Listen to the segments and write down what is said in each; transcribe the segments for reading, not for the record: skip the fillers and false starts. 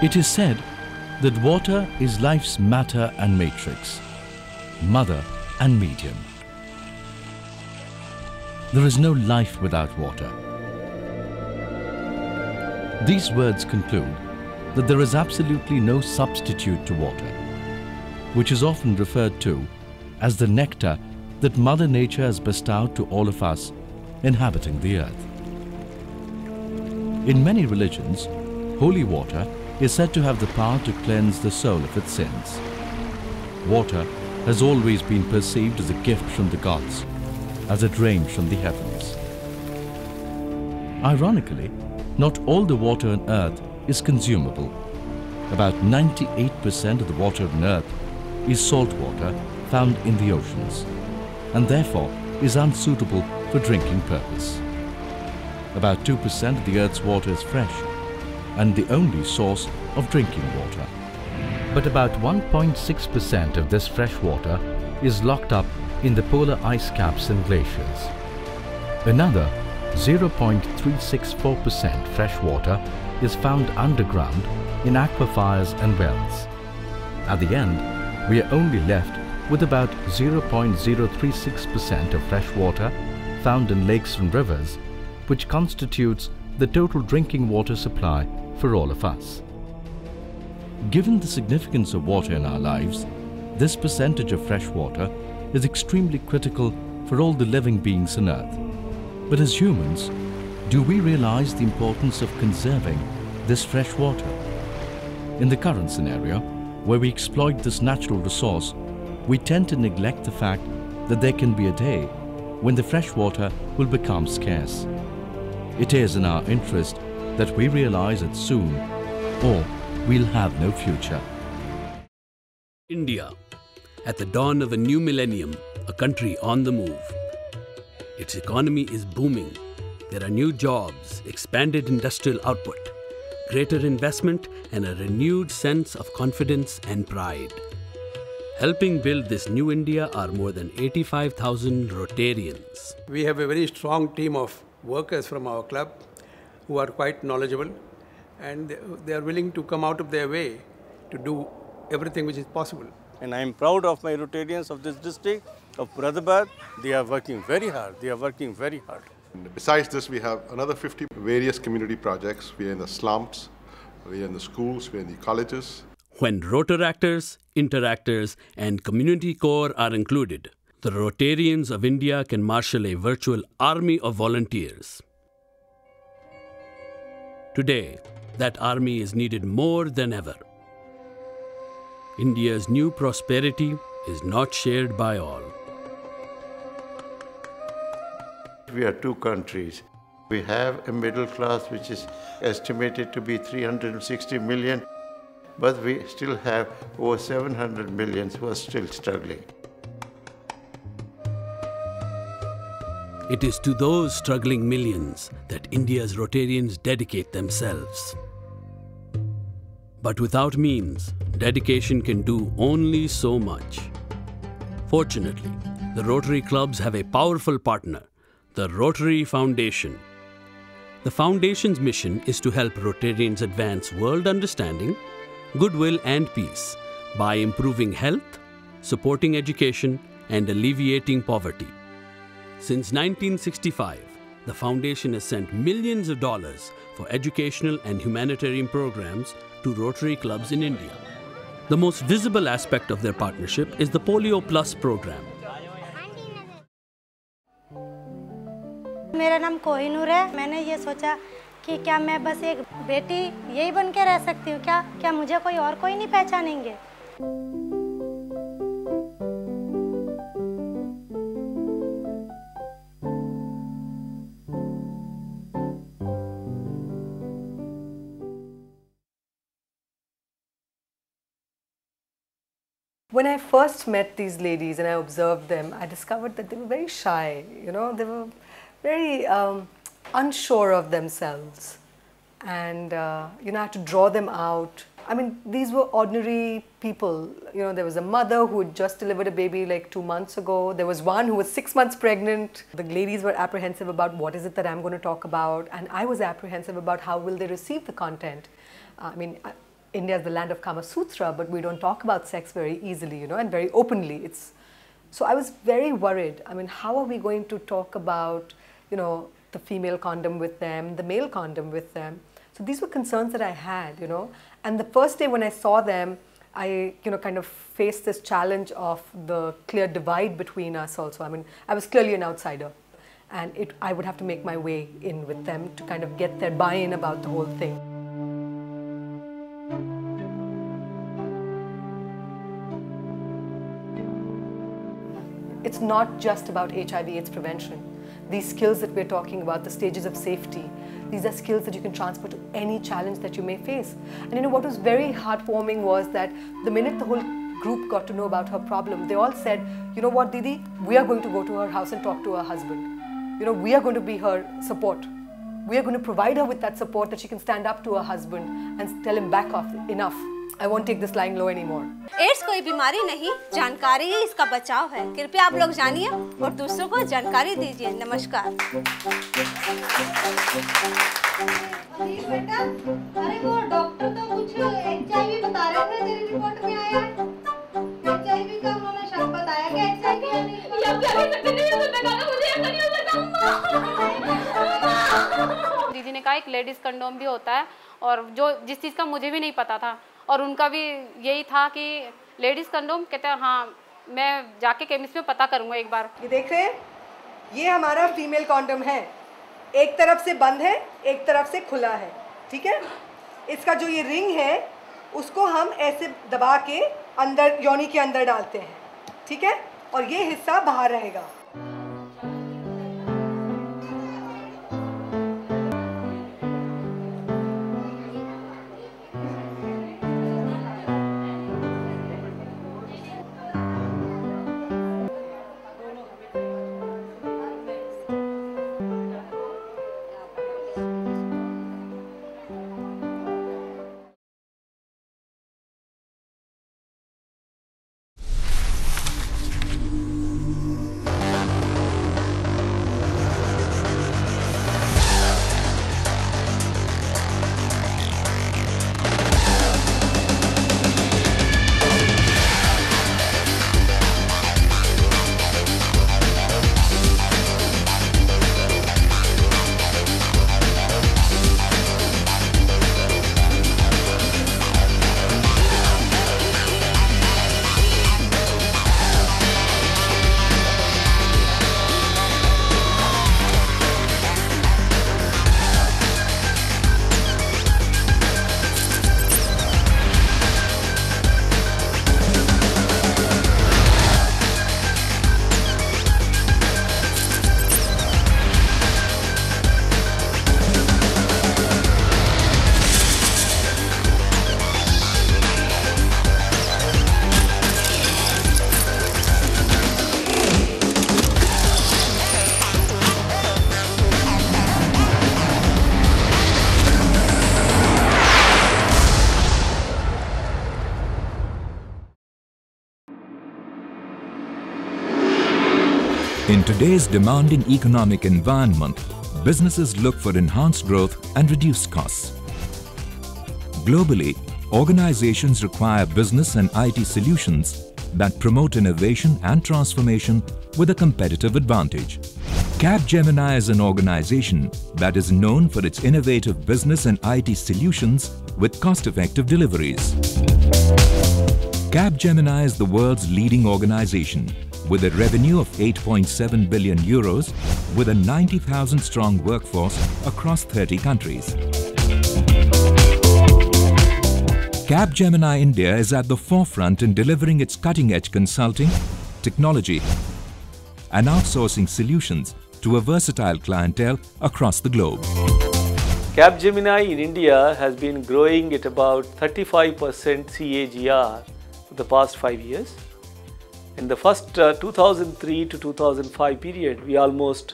It is said that water is life's matter and matrix, mother and medium. There is no life without water. These words conclude that there is absolutely no substitute to water, which is often referred to as the nectar that Mother Nature has bestowed to all of us inhabiting the earth. In many religions, holy water is said to have the power to cleanse the soul of its sins. Water has always been perceived as a gift from the gods, as it rains from the heavens. Ironically, not all the water on earth is consumable. About 98% of the water on earth is salt water found in the oceans, and therefore is unsuitable for drinking purpose. About 2% of the earth's water is fresh, and the only source of drinking water. But about 1.6% of this fresh water is locked up in the polar ice caps and glaciers. Another 0.364% fresh water is found underground in aquifers and wells. At the end, we are only left with about 0.036% of fresh water found in lakes and rivers, which constitutes the total drinking water supply for all of us. Given the significance of water in our lives, this percentage of fresh water is extremely critical for all the living beings on earth. But as humans, do we realize the importance of conserving this fresh water? In the current scenario, where we exploit this natural resource, we tend to neglect the fact that there can be a day when the fresh water will become scarce. It is in our interest that we realize it soon, or we'll have no future. India, at the dawn of a new millennium, a country on the move. Its economy is booming. There are new jobs, expanded industrial output, greater investment, and a renewed sense of confidence and pride. Helping build this new India are more than 85,000 Rotarians. We have a very strong team of workers from our club who are quite knowledgeable, and they are willing to come out of their way to do everything which is possible. And I am proud of my Rotarians of this district, of Muradabad. They are working very hard. They are working very hard. And besides this, we have another 50 various community projects. We are in the slums, we are in the schools, we are in the colleges. When Rotaractors, Interactors, and Community Corps are included, the Rotarians of India can marshal a virtual army of volunteers. Today, that army is needed more than ever. India's new prosperity is not shared by all. We are two countries. We have a middle class which is estimated to be 360 million, but we still have over 700 million who are still struggling. It is to those struggling millions that India's Rotarians dedicate themselves. But without means, dedication can do only so much. Fortunately, the Rotary clubs have a powerful partner, the Rotary Foundation. The Foundation's mission is to help Rotarians advance world understanding, goodwill and peace by improving health, supporting education, and alleviating poverty. Since 1965, the Foundation has sent millions of dollars for educational and humanitarian programs to Rotary clubs in India. The most visible aspect of their partnership is the Polio Plus program. मेरा नाम कोहिनूर है। मैंने ये सोचा कि क्या मैं बस एक बेटी यही बन के रह सकती हूँ क्या मुझे कोई नहीं पहचानेंगे। When I first met these ladies and I observed them, I discovered that they were very shy, they were very unsure of themselves. And, I had to draw them out. I mean, these were ordinary people. There was a mother who had just delivered a baby like 2 months ago. There was one who was 6 months pregnant. The ladies were apprehensive about what is it that I'm going to talk about. And I was apprehensive about how will they receive the content. India is the land of Kama Sutra, but we don't talk about sex very easily, and very openly. So I was very worried. I mean, how are we going to talk about, the female condom with them, the male condom with them? So these were concerns that I had, And the first day when I saw them, I, kind of faced this challenge of the clear divide between us also. I mean, I was clearly an outsider. And I would have to make my way in with them to kind of get their buy-in about the whole thing. It's not just about HIV/AIDS prevention. These skills that we're talking about, the stages of safety, these are skills that you can transfer to any challenge that you may face. And what was very heartwarming was that the minute the whole group got to know about her problem, they all said, you know what, Didi, we are going to go to her house and talk to her husband. We are going to be her support. We are going to provide her with that support that she can stand up to her husband and tell him back off, enough. I won't take this lying low anymore. AIDS कोई बीमारी नहीं, जानकारी ही इसका बचाव है। कृपया आप लोग जानिए और दूसरों को जानकारी दीजिए। नमस्कार। बेटा, अरे वो डॉक्टर तो कुछ HIV बता रहे थे, तेरी रिपोर्ट में आया है। HIV का उन्होंने शब्द बताया कि HIV नहीं। ये क्या है? नहीं हो सकता ना, मुझे ऐसा नहीं हो सकता। दीदी ने कहा एक लेडीज कंडोम भी होता है और जिस चीज़ का मुझे भी नहीं पता था और उनका भी यही था कि लेडीज कंडोम, कहते हैं हाँ मैं जाके केमिस्ट में पता करूँगा एक बार। ये देख रहे हैं, ये हमारा फीमेल कंडोम है। एक तरफ से बंद है, एक तरफ से खुला है, ठीक है। इसका जो ये रिंग है उसको हम ऐसे दबा के अंदर योनि के अंदर डालते हैं, ठीक है, और ये हिस्सा बाहर रहेगा। In today's demanding economic environment, businesses look for enhanced growth and reduced costs. Globally, organizations require business and IT solutions that promote innovation and transformation with a competitive advantage. Capgemini is an organization that is known for its innovative business and IT solutions with cost-effective deliveries. Capgemini is the world's leading organization with a revenue of 8.7 billion euros with a 90,000 strong workforce across 30 countries. Capgemini India is at the forefront in delivering its cutting-edge consulting, technology and outsourcing solutions to a versatile clientele across the globe. Capgemini in India has been growing at about 35% CAGR for the past 5 years. In the first 2003 to 2005 period, we almost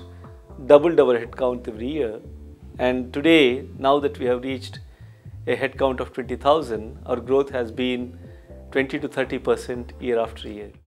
doubled our headcount every year. And today, now that we have reached a headcount of 20,000, our growth has been 20 to 30% year after year.